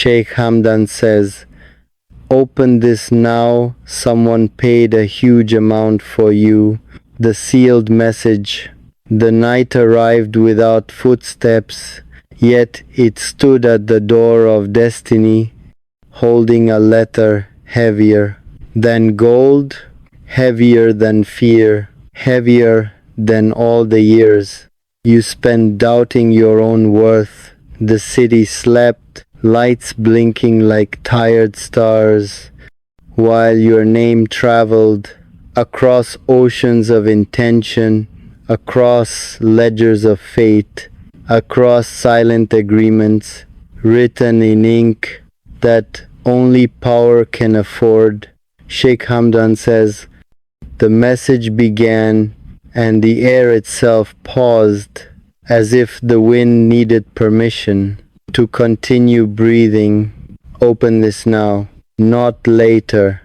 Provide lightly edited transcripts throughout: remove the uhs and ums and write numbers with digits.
Sheikh Hamdan says, "Open this now, someone paid a huge amount for you." The sealed message. The night arrived without footsteps, yet it stood at the door of destiny, holding a letter heavier than gold, heavier than fear, heavier than all the years you spent doubting your own worth. The city slept, lights blinking like tired stars, while your name traveled across oceans of intention, across ledgers of fate, across silent agreements written in ink that only power can afford. Sheikh Hamdan says, "The message began, and the air itself paused, as if the wind needed permission to continue breathing. Open this now, not later,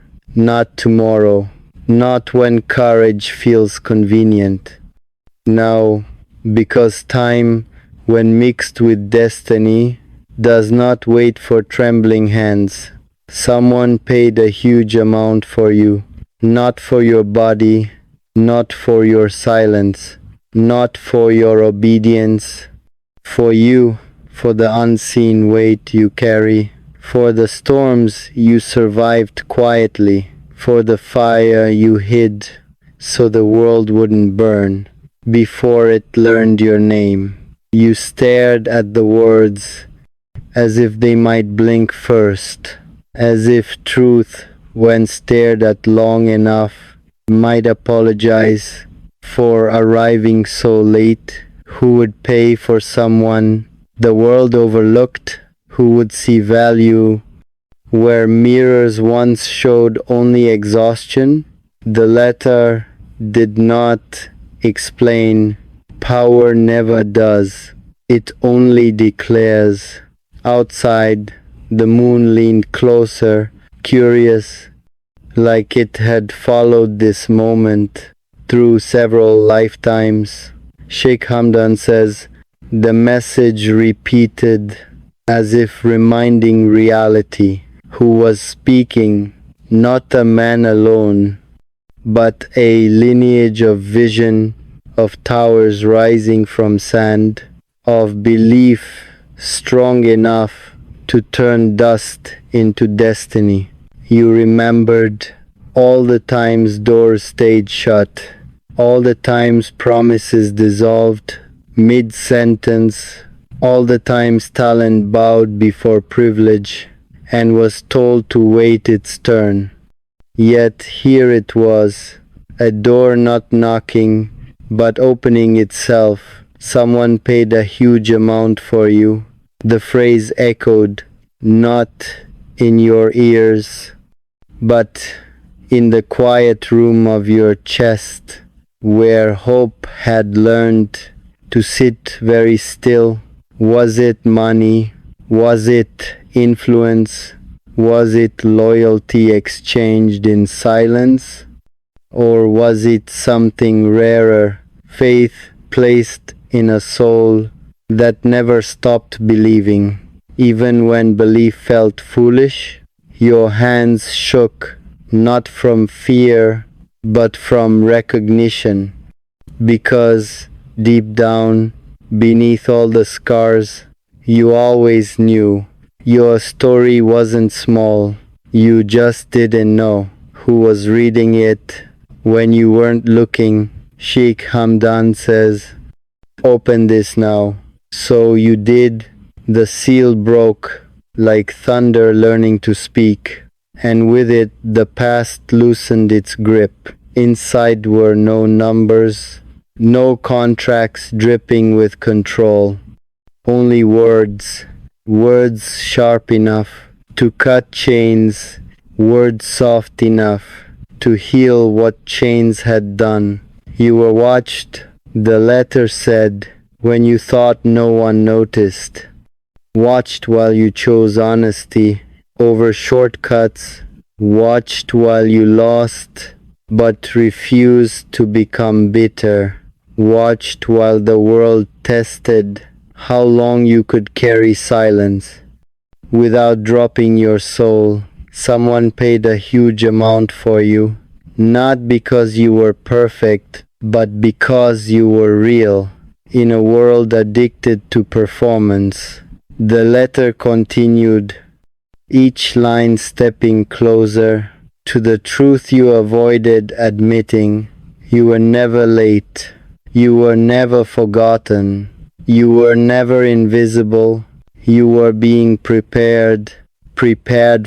not tomorrow, not when courage feels convenient. Now, because time, when mixed with destiny, does not wait for trembling hands. Someone paid a huge amount for you, not for your body, not for your silence, not for your obedience, for you, for the unseen weight you carry, for the storms you survived quietly, for the fire you hid so the world wouldn't burn. Before it learned your name, you stared at the words as if they might blink first, as if truth, when stared at long enough, might apologize for arriving so late. Who would pay for someone the world overlooked? Who would see value where mirrors once showed only exhaustion? The letter did not explain. Power never does. It only declares. Outside, the moon leaned closer, curious, like it had followed this moment through several lifetimes. Sheikh Hamdan says, the message repeated as if reminding reality, who was speaking, not a man alone, but a lineage of vision, of towers rising from sand, of belief strong enough to turn dust into destiny. You remembered all the times doors stayed shut, all the times promises dissolved mid-sentence, all the times talent bowed before privilege and was told to wait its turn. Yet here it was, a door not knocking, but opening itself. Someone paid a huge amount for you. The phrase echoed, not in your ears, but in the quiet room of your chest, where hope had learned to sit very still. Was it money? Was it influence? Was it loyalty exchanged in silence? Or was it something rarer, faith placed in a soul that never stopped believing, even when belief felt foolish? Your hands shook, not from fear, but from recognition, because deep down, beneath all the scars, you always knew your story wasn't small. You just didn't know who was reading it when you weren't looking. Sheikh Hamdan says, "Open this now." So you did. The seal broke like thunder learning to speak, and with it the past loosened its grip. Inside were no numbers, no contracts dripping with control, only words, words sharp enough to cut chains, words soft enough to heal what chains had done. You were watched, the letter said, when you thought no one noticed. Watched while you chose honesty over shortcuts, watched while you lost but refused to become bitter, watched while the world tested how long you could carry silence. without dropping your soul. Someone paid a huge amount for you, not because you were perfect, but because you were real. In a world addicted to performance, the letter continued, each line stepping closer to the truth you avoided admitting. You were never late. You were never forgotten. You were never invisible. You were being prepared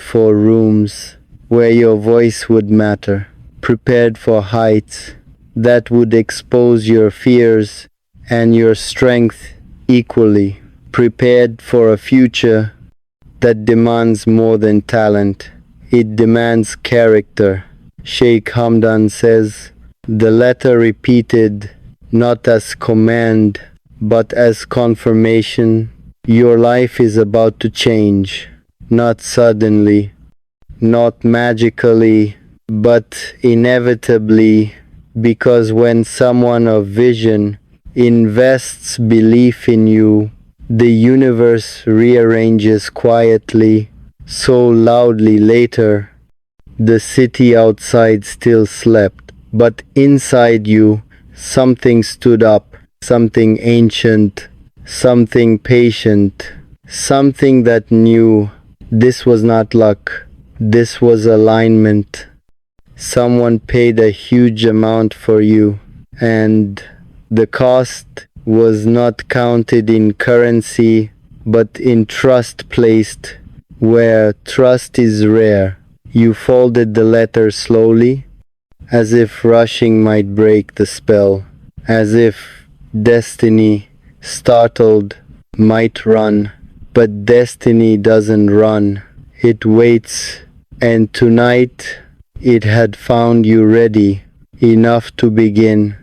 for rooms where your voice would matter, prepared for heights that would expose your fears and your strength equally, prepared for a future that demands more than talent. It demands character. Sheikh Hamdan says, the letter repeated, not as command, but as confirmation. Your life is about to change, not suddenly, not magically, but inevitably, because when someone of vision invests belief in you, the universe rearranges quietly, so loudly later. The city outside still slept, but inside you, something stood up, something ancient, something patient, something that knew this was not luck, this was alignment. Someone paid a huge amount for you, and the cost was not counted in currency, but in trust placed where trust is rare. You folded the letter slowly, as if rushing might break the spell, as if destiny, startled, might run. But destiny doesn't run, it waits, and tonight it had found you ready, enough to begin.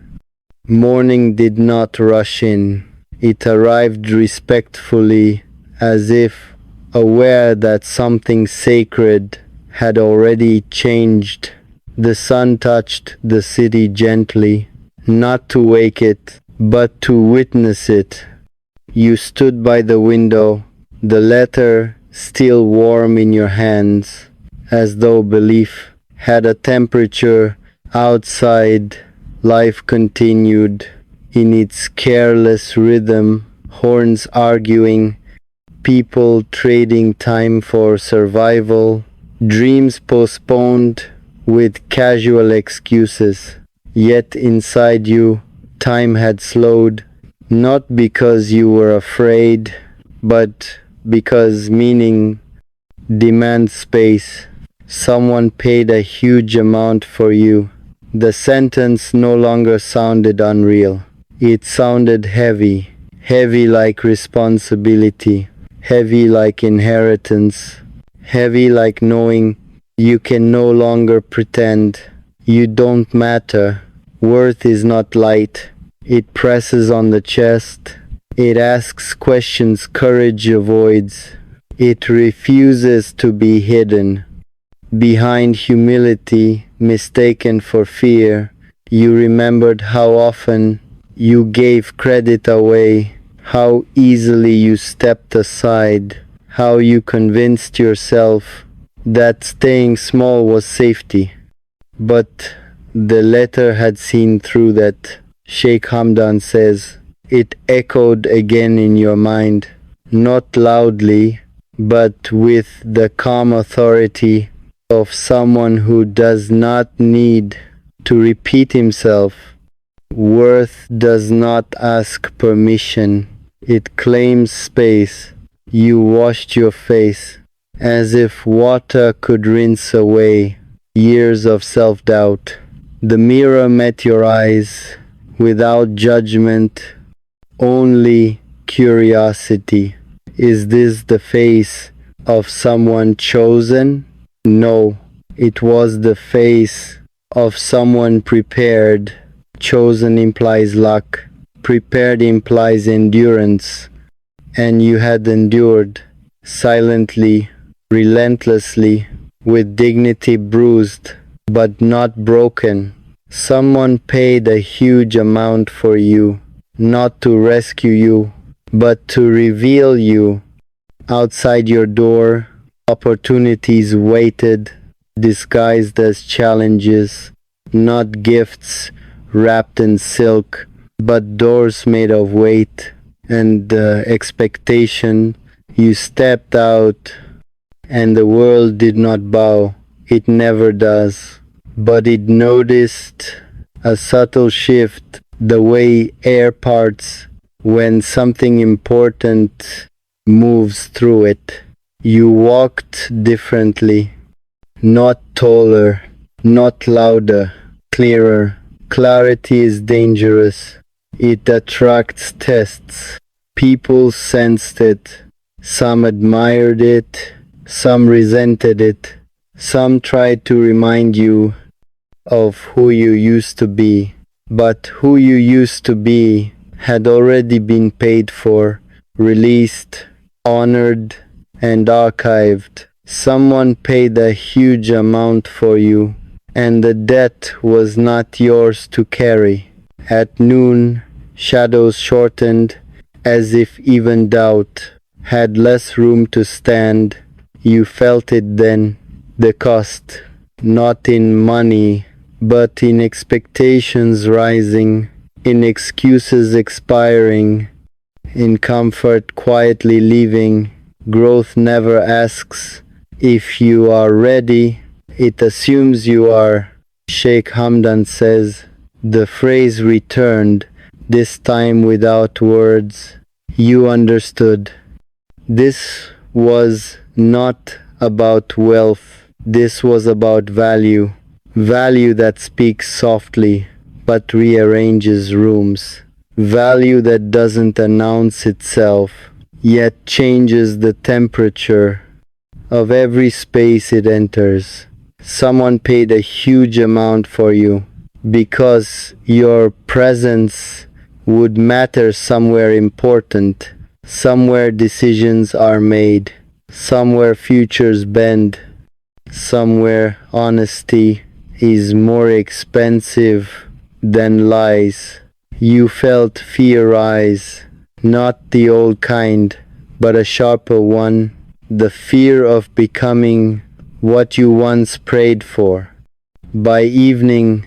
Morning did not rush in. It arrived respectfully, as if aware that something sacred had already changed. The sun touched the city gently, not to wake it, but to witness it. You stood by the window, the letter still warm in your hands, as though belief had a temperature outside. Life continued in its careless rhythm, horns arguing, people trading time for survival, dreams postponed with casual excuses. Yet inside you, time had slowed, not because you were afraid, but because meaning demands space. Someone paid a huge amount for you. The sentence no longer sounded unreal. It sounded heavy, heavy like responsibility, heavy like inheritance, heavy like knowing you can no longer pretend you don't matter. Worth is not light. It presses on the chest. It asks questions courage avoids. It refuses to be hidden. Behind humility, mistaken for fear, you remembered how often you gave credit away, how easily you stepped aside, how you convinced yourself that staying small was safety. But the letter had seen through that. Sheikh Hamdan says, it echoed again in your mind, not loudly, but with the calm authority of someone who does not need to repeat himself. Worth does not ask permission. It claims space. You washed your face as if water could rinse away years of self-doubt. The mirror met your eyes without judgment, only curiosity. Is this the face of someone chosen? No, it was the face of someone prepared. Chosen implies luck. Prepared implies endurance. And you had endured, silently, relentlessly, with dignity bruised, but not broken. Someone paid a huge amount for you, not to rescue you, but to reveal you. Outside your door, opportunities waited, disguised as challenges, not gifts wrapped in silk, but doors made of weight and expectation. You stepped out, and the world did not bow. It never does. But it noticed a subtle shift, the way air parts when something important moves through it. You walked differently, not taller, not louder, clearer. Clarity is dangerous. It attracts tests. People sensed it. Some admired it. Some resented it. Some tried to remind you of who you used to be. But who you used to be had already been paid for, released, honored, and archived. Someone paid a huge amount for you, and the debt was not yours to carry. At noon, shadows shortened, as if even doubt had less room to stand. You felt it then, the cost, not in money, but in expectations rising, in excuses expiring, in comfort quietly leaving. Growth never asks if you are ready, it assumes you are. Sheikh Hamdan says, the phrase returned, this time without words. You understood. This was not about wealth, this was about value. Value that speaks softly, but rearranges rooms. Value that doesn't announce itself, yet changes the temperature of every space it enters. Someone paid a huge amount for you because your presence would matter somewhere important, somewhere decisions are made, somewhere futures bend, somewhere honesty is more expensive than lies. You felt fear rise, not the old kind, but a sharper one, the fear of becoming what you once prayed for. By evening,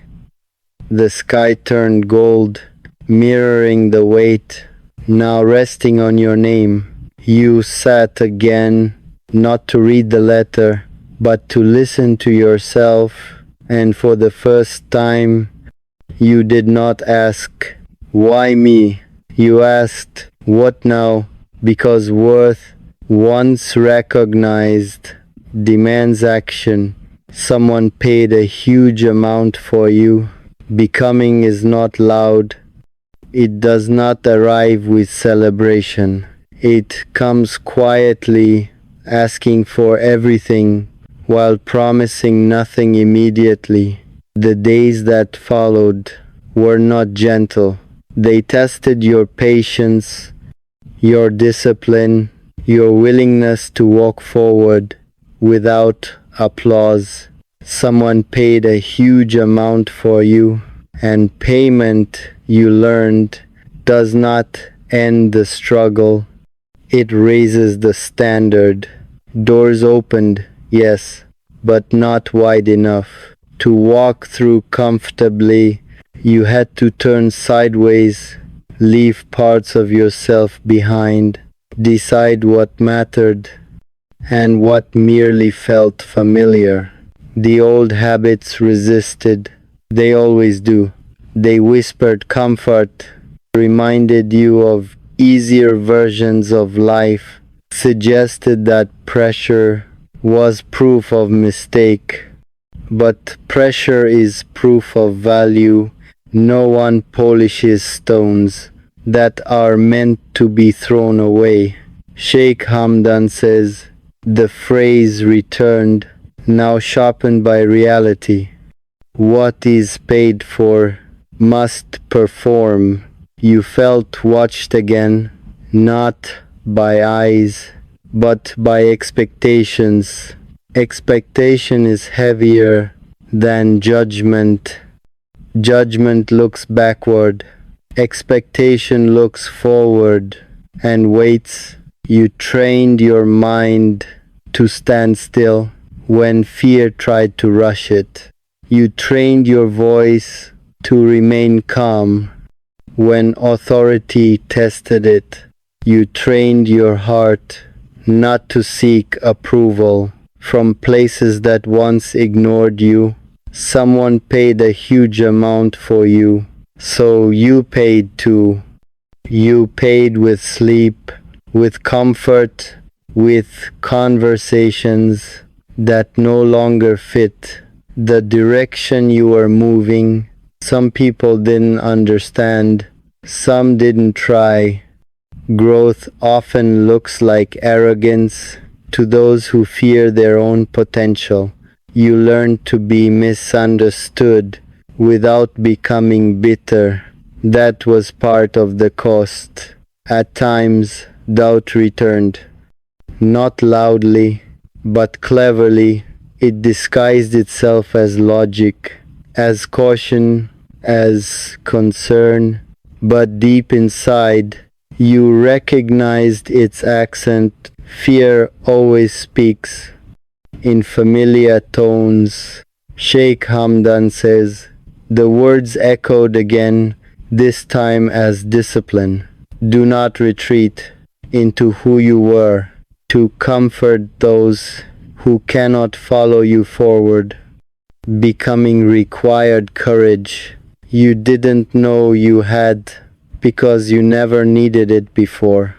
the sky turned gold, mirroring the weight, now resting on your name. You sat again, not to read the letter, but to listen to yourself, and for the first time, you did not ask, why me? You asked, what now? Because worth, once recognized, demands action. Someone paid a huge amount for you. Becoming is not loud. It does not arrive with celebration. It comes quietly, asking for everything, while promising nothing immediately. The days that followed were not gentle. They tested your patience, your discipline, your willingness to walk forward without applause. Someone paid a huge amount for you, and payment, you learned, does not end the struggle. It raises the standard. Doors opened, yes, but not wide enough. To walk through comfortably, you had to turn sideways, leave parts of yourself behind, decide what mattered and what merely felt familiar. The old habits resisted. They always do. They whispered comfort, reminded you of easier versions of life, suggested that pressure was proof of mistake. But pressure is proof of value. No one polishes stones that are meant to be thrown away. Sheikh Hamdan says, the phrase returned, now sharpened by reality. What is paid for must perform. You felt watched again, not by eyes, but by expectations. Expectation is heavier than judgment. Judgment looks backward. Expectation looks forward and waits. You trained your mind to stand still when fear tried to rush it. You trained your voice to remain calm when authority tested it. You trained your heart not to seek approval from places that once ignored you. Someone paid a huge amount for you, so you paid too. You paid with sleep, with comfort, with conversations that no longer fit the direction you were moving. Some people didn't understand, some didn't try. Growth often looks like arrogance to those who fear their own potential. You learn to be misunderstood without becoming bitter. That was part of the cost. At times, doubt returned. Not loudly, but cleverly. It disguised itself as logic, as caution, as concern. But deep inside, you recognized its accent. Fear always speaks in familiar tones. Sheikh Hamdan says, the words echoed again, this time as discipline. Do not retreat into who you were to comfort those who cannot follow you forward. Becoming required courage you didn't know you had because you never needed it before.